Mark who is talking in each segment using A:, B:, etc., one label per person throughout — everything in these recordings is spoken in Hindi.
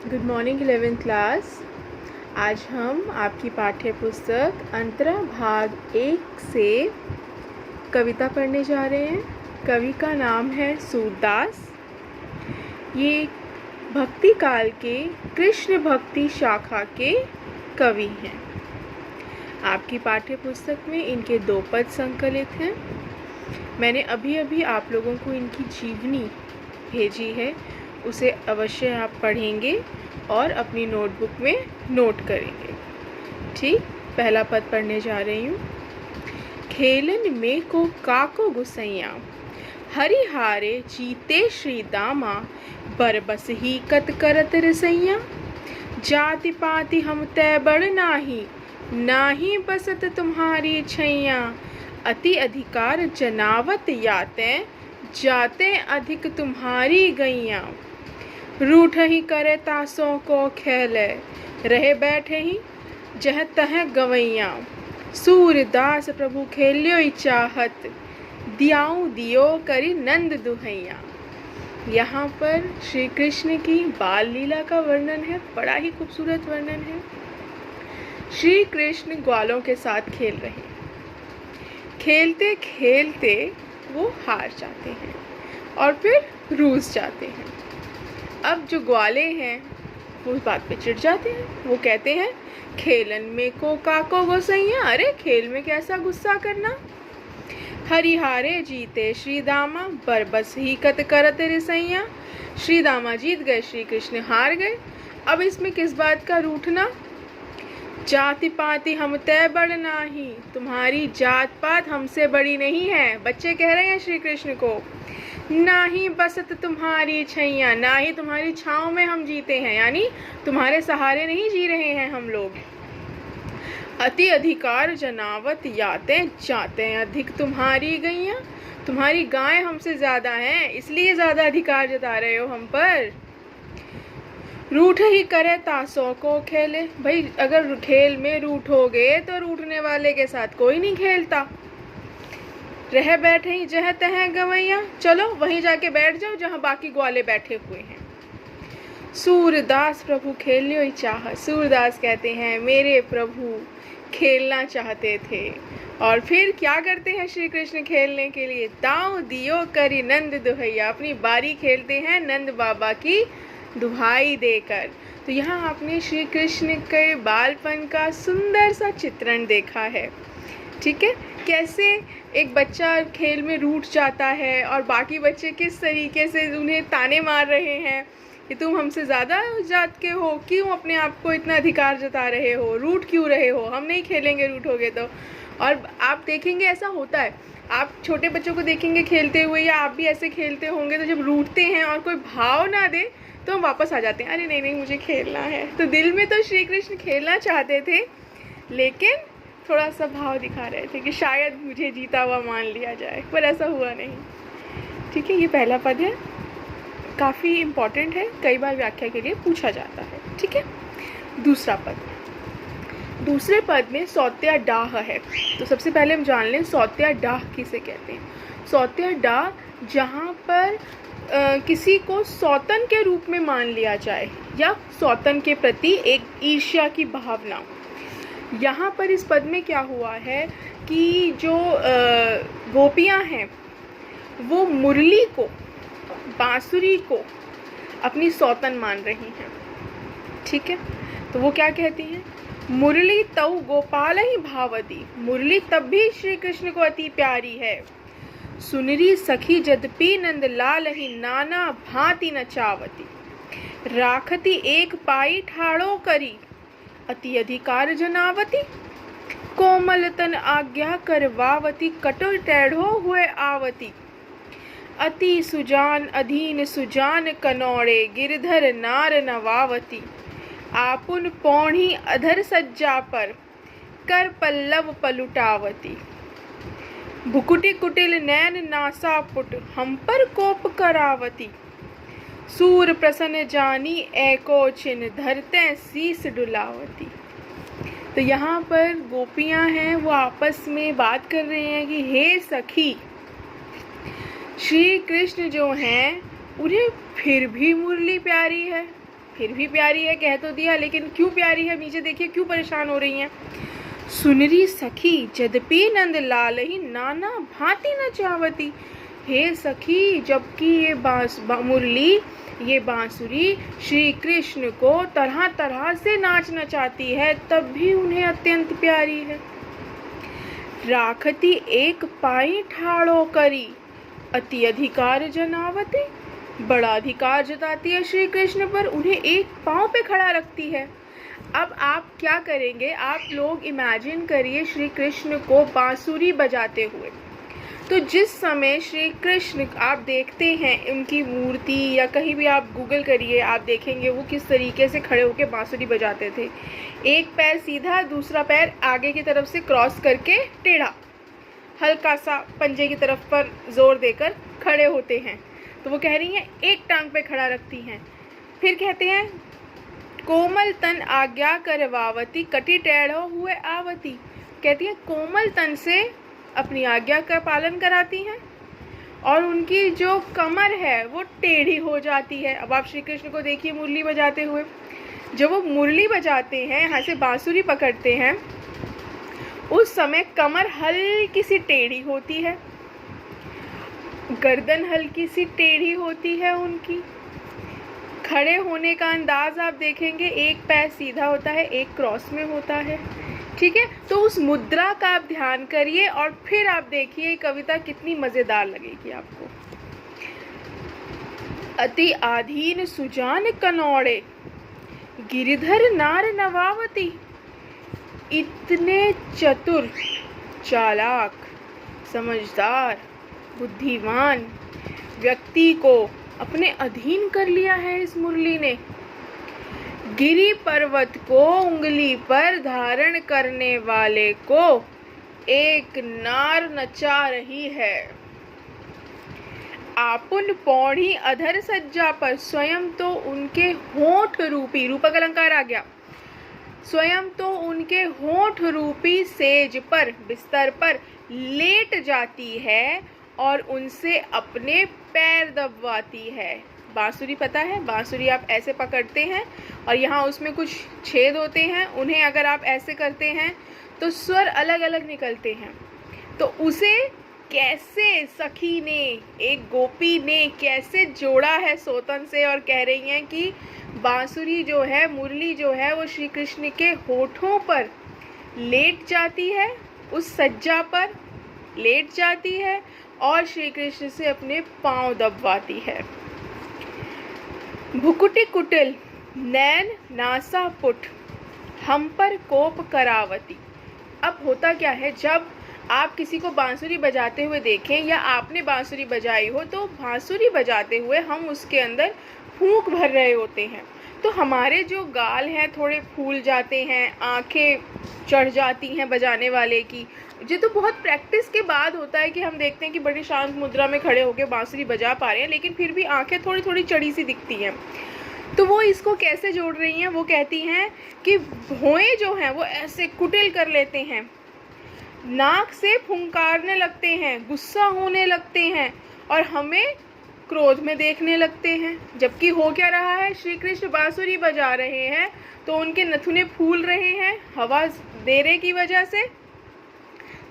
A: Good morning 11th class. आज हम आपकी पाठ्य पुस्तक अंतरा भाग 1 से कविता पढ़ने जा रहे हैं। कवि का नाम है सूरदास। ये भक्ति काल के कृष्ण भक्ति शाखा के कवि हैं। आपकी पाठ्य पुस्तक में इनके 2 पद संकलित हैं। मैंने अभी आप लोगों को इनकी जीवनी भेजी है, उसे अवश्य आप पढ़ेंगे और अपनी नोटबुक में नोट करेंगे। ठीक, पहला पद पढ़ने जा रही हूँ। खेलन में को काको गुसैया, हरिहारे जीते श्री दामा, बरबस ही कत करत रसैया, जाति पाति हम तय बड़ नाही, नाही बसत तुम्हारी छैया, अति अधिकार जनावत याते, जाते अधिक तुम्हारी गैया, रूठ ही करे तासों को खेले, रहे बैठे ही जह तह गवैया, सूरदास प्रभु खेल्यो चाहत, दियाऊ दियो करी नंद दुहैया। यहाँ पर श्री कृष्ण की बाल लीला का वर्णन है, बड़ा ही खूबसूरत वर्णन है। श्री कृष्ण ग्वालों के साथ खेल रहे हैं। खेलते खेलते वो हार जाते हैं और फिर रूस जाते हैं। अब जो ग्वाले हैं वो उस बात पे चिढ़ जाते हैं। वो कहते हैं, खेलन में को काको गोसैया, अरे खेल में कैसा गुस्सा करना, हरिहारे जीते श्री दामा, बरबस ही कत करत रसैया। श्री दामा जीत गए, श्री कृष्ण हार गए। अब इसमें किस बात का रूठना, जाति पाति हम तय बड़ नाही, तुम्हारी जात पात हमसे बड़ी नहीं है। बच्चे कह रहे हैं श्री कृष्ण को, ना ही बसत तुम्हारी छैया, ना ही तुम्हारी छाँव में हम जीते हैं, यानी तुम्हारे सहारे नहीं जी रहे हैं हम लोग। अति अधिकार जनावत याते, जाते अधिक तुम्हारी गैया, तुम्हारी गाय हमसे ज्यादा हैं, इसलिए ज्यादा अधिकार जता रहे हो हम पर। रूठ ही करे तासों को खेले, भाई अगर खेल में रूठोगे तो रूठने वाले के साथ कोई नहीं खेलता। रह बैठे ही जह तह गवैया, चलो वहीं जाके बैठ जाओ जहां बाकी ग्वाले बैठे हुए हैं। सूरदास प्रभु खेल्यो चाह, सूरदास कहते हैं मेरे प्रभु खेलना चाहते थे। और फिर क्या करते हैं श्री कृष्ण खेलने के लिए, दाऊ दियो करी नंद दुहैया, अपनी बारी खेलते हैं नंद बाबा की दुहाई देकर। तो यहाँ आपने श्री कृष्ण के बालपन का सुंदर सा चित्रण देखा है। ठीक है, कैसे एक बच्चा खेल में रूठ जाता है और बाकी बच्चे किस तरीके से उन्हें ताने मार रहे हैं कि तुम हमसे ज़्यादा जात के हो, क्यों अपने आप को इतना अधिकार जता रहे हो, रूठ क्यों रहे हो, हम नहीं खेलेंगे रूठोगे तो। और आप देखेंगे ऐसा होता है, आप छोटे बच्चों को देखेंगे खेलते हुए, या आप भी ऐसे खेलते होंगे, तो जब रूठते हैं और कोई भाव ना दे तो हम वापस आ जाते हैं, अरे नहीं मुझे खेलना है। तो दिल में तो श्री कृष्ण खेलना चाहते थे, लेकिन थोड़ा सा भाव दिखा रहे थे कि शायद मुझे जीता हुआ मान लिया जाए, पर ऐसा हुआ नहीं। ठीक है, ये पहला पद है, काफ़ी इम्पॉर्टेंट है, कई बार व्याख्या के लिए पूछा जाता है। ठीक है, दूसरा पद, दूसरे पद में सौत्या डाह है। तो सबसे पहले हम जान लें सौत्या डाह किसे कहते हैं। सौत्या डाह जहाँ पर किसी को सौतन के रूप में मान लिया जाए, या सौतन के प्रति एक ईर्ष्या की भावना। यहाँ पर इस पद में क्या हुआ है कि जो गोपियाँ हैं वो मुरली को, बांसुरी को अपनी सौतन मान रही हैं। ठीक है, तो वो क्या कहती हैं, मुरली तऊ गोपाल ही भावती, मुरली तब भी श्री कृष्ण को अति प्यारी है। सुनरी सखी जदपि नंद लाल ही नाना भांति नचावती, राखती एक पाई ठाड़ो करी, अति अधिकार जनावती, कोमल तन आज्ञा करवावती, कटो टेढ़ो हुए आवती, अति सुजान अधीन सुजान कनौड़े, गिरधर नार नवावती, आपुन पौढ़ी अधर सज्जा पर, कर पल्लव पलुटावती, भुकुटी कुटिल नैन नासा पुट, हम पर कोप करावती, सूर प्रसन्न जानी एको छिन, धरते शीस डुलावती। तो यहाँ पर गोपियाँ हैं, वो आपस में बात कर रहे हैं कि हे सखी, श्री कृष्ण जो हैं उन्हें फिर भी मुरली प्यारी है, फिर भी प्यारी है, कह तो दिया, लेकिन क्यों प्यारी है नीचे देखिए क्यों परेशान हो रही हैं। सुनरी सखी यद्यपि नंद लाल ही नाना भांति न चावती। हे सखी, जबकि ये मुरली, ये बांसुरी श्री कृष्ण को तरह तरह से नाच नचाती है, तब भी उन्हें अत्यंत प्यारी है। राखती एक पाई ठाड़ो करी अति अधिकार जनावती। बड़ा अधिकार जताती है श्री कृष्ण पर, उन्हें एक पांव पे खड़ा रखती है। अब आप क्या करेंगे, आप लोग इमेजिन करिए श्री कृष्ण को बांसुरी बजाते हुए। तो जिस समय श्री कृष्ण आप देखते हैं उनकी मूर्ति, या कहीं भी आप गूगल करिए, आप देखेंगे वो किस तरीके से खड़े होकर बांसुरी बजाते थे। एक पैर सीधा, दूसरा पैर आगे की तरफ से क्रॉस करके टेढ़ा, हल्का सा पंजे की तरफ पर जोर देकर खड़े होते हैं। तो वो कह रही हैं एक टांग पे खड़ा रखती हैं। फिर कहते हैं कोमल तन आज्ञा करवावती कटी टेढ़ो हुए आवती। कहती हैं कोमल तन से अपनी आज्ञा का पालन कराती हैं और उनकी जो कमर है वो टेढ़ी हो जाती है। अब आप श्री कृष्ण को देखिए मुरली बजाते हुए, जब वो मुरली बजाते हैं, यहाँ से बांसुरी पकड़ते हैं, उस समय कमर हल्की सी टेढ़ी होती है, गर्दन हल्की सी टेढ़ी होती है उनकी। खड़े होने का अंदाज आप देखेंगे, एक पैर सीधा होता है, एक क्रॉस में होता है। ठीक है, तो उस मुद्रा का आप ध्यान करिए और फिर आप देखिए कविता कितनी मजेदार लगेगी आपको। अति आधीन सुजान कनौड़े गिरिधर नार नवावती। इतने चतुर, चालाक, समझदार, बुद्धिमान व्यक्ति को अपने अधीन कर लिया है इस मुरली ने। गिरि पर्वत को उंगली पर धारण करने वाले को एक नार नचा रही है। आपुन पौड़ी अधर सज्जा पर स्वयं तो उनके होठ रूपी, रूपक अलंकार आ गया, स्वयं तो उनके होठ रूपी सेज पर, बिस्तर पर लेट जाती है और उनसे अपने पैर दबवाती है। बांसुरी पता है, बांसुरी आप ऐसे पकड़ते हैं और यहाँ उसमें कुछ छेद होते हैं, उन्हें अगर आप ऐसे करते हैं तो स्वर अलग अलग निकलते हैं। तो उसे कैसे सखी ने, एक गोपी ने कैसे जोड़ा है सोतन से, और कह रही हैं कि बांसुरी जो है, मुरली जो है, वो श्री कृष्ण के होठों पर लेट जाती है, उस सज्जा पर लेट जाती है और श्री कृष्ण से अपने पांव दबवाती है। भुकुटी कुटिल नैन नासा पुट हम पर कोप करावती। अब होता क्या है, जब आप किसी को बांसुरी बजाते हुए देखें या आपने बांसुरी बजाई हो, तो बांसुरी बजाते हुए हम उसके अंदर फूंक भर रहे होते हैं, तो हमारे जो गाल हैं थोड़े फूल जाते हैं, आंखें चढ़ जाती हैं बजाने वाले की। ये तो बहुत प्रैक्टिस के बाद होता है कि हम देखते हैं कि बड़ी शांत मुद्रा में खड़े होकर बांसुरी बजा पा रहे हैं, लेकिन फिर भी आंखें थोड़ी थोड़ी चढ़ी सी दिखती हैं। तो वो इसको कैसे जोड़ रही हैं, वो कहती हैं कि भौएं जो हैं वो ऐसे कुटिल कर लेते हैं, नाक से फुंकारने लगते हैं, गुस्सा होने लगते हैं और हमें क्रोध में देखने लगते हैं। जबकि हो क्या रहा है, श्री कृष्ण बांसुरी बजा रहे हैं तो उनके नथुने फूल रहे हैं हवा देने की वजह से।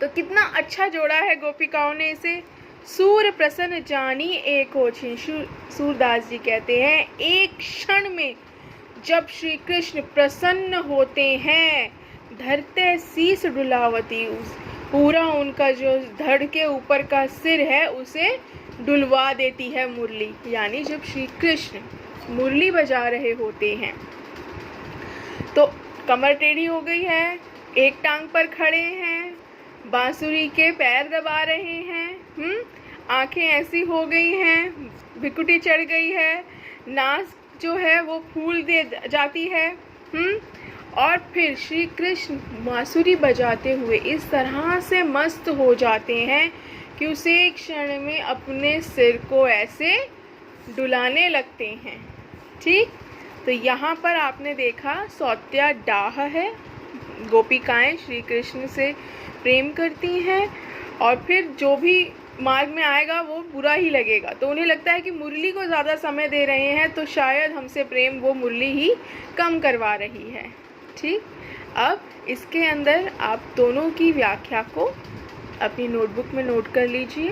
A: तो कितना अच्छा जोड़ा है गोपिकाओं ने इसे। सूर प्रसन्न जानी एक ओछिन, सूरदास जी कहते हैं एक क्षण में जब श्री कृष्ण प्रसन्न होते हैं, धरते शीस डुलावती, पूरा उनका जो धड़ के ऊपर का सिर है उसे डुलवा देती है मुरली। यानी जब श्री कृष्ण मुरली बजा रहे होते हैं तो कमर टेढ़ी हो गई है, एक टांग पर खड़े हैं, बांसुरी के पैर दबा रहे हैं, आंखें ऐसी हो गई हैं, भिकुटी चढ़ गई है, नाक जो है वो फूल दे जाती है, और फिर श्री कृष्ण बांसुरी बजाते हुए इस तरह से मस्त हो जाते हैं कि उसे एक क्षण में अपने सिर को ऐसे डुलाने लगते हैं। ठीक, तो यहाँ पर आपने देखा सौत्या डाह है, गोपिकाएं श्री कृष्ण से प्रेम करती हैं और फिर जो भी मार्ग में आएगा वो बुरा ही लगेगा। तो उन्हें लगता है कि मुरली को ज़्यादा समय दे रहे हैं तो शायद हमसे प्रेम वो मुरली ही कम करवा रही है। ठीक, अब इसके अंदर आप दोनों की व्याख्या को अपनी नोटबुक में नोट कर लीजिए।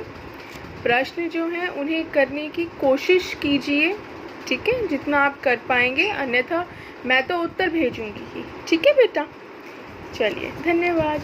A: प्रश्न जो हैं उन्हें करने की कोशिश कीजिए, ठीक है, जितना आप कर पाएंगे, अन्यथा मैं तो उत्तर भेजूंगी ही। ठीक है बेटा, चलिए, धन्यवाद।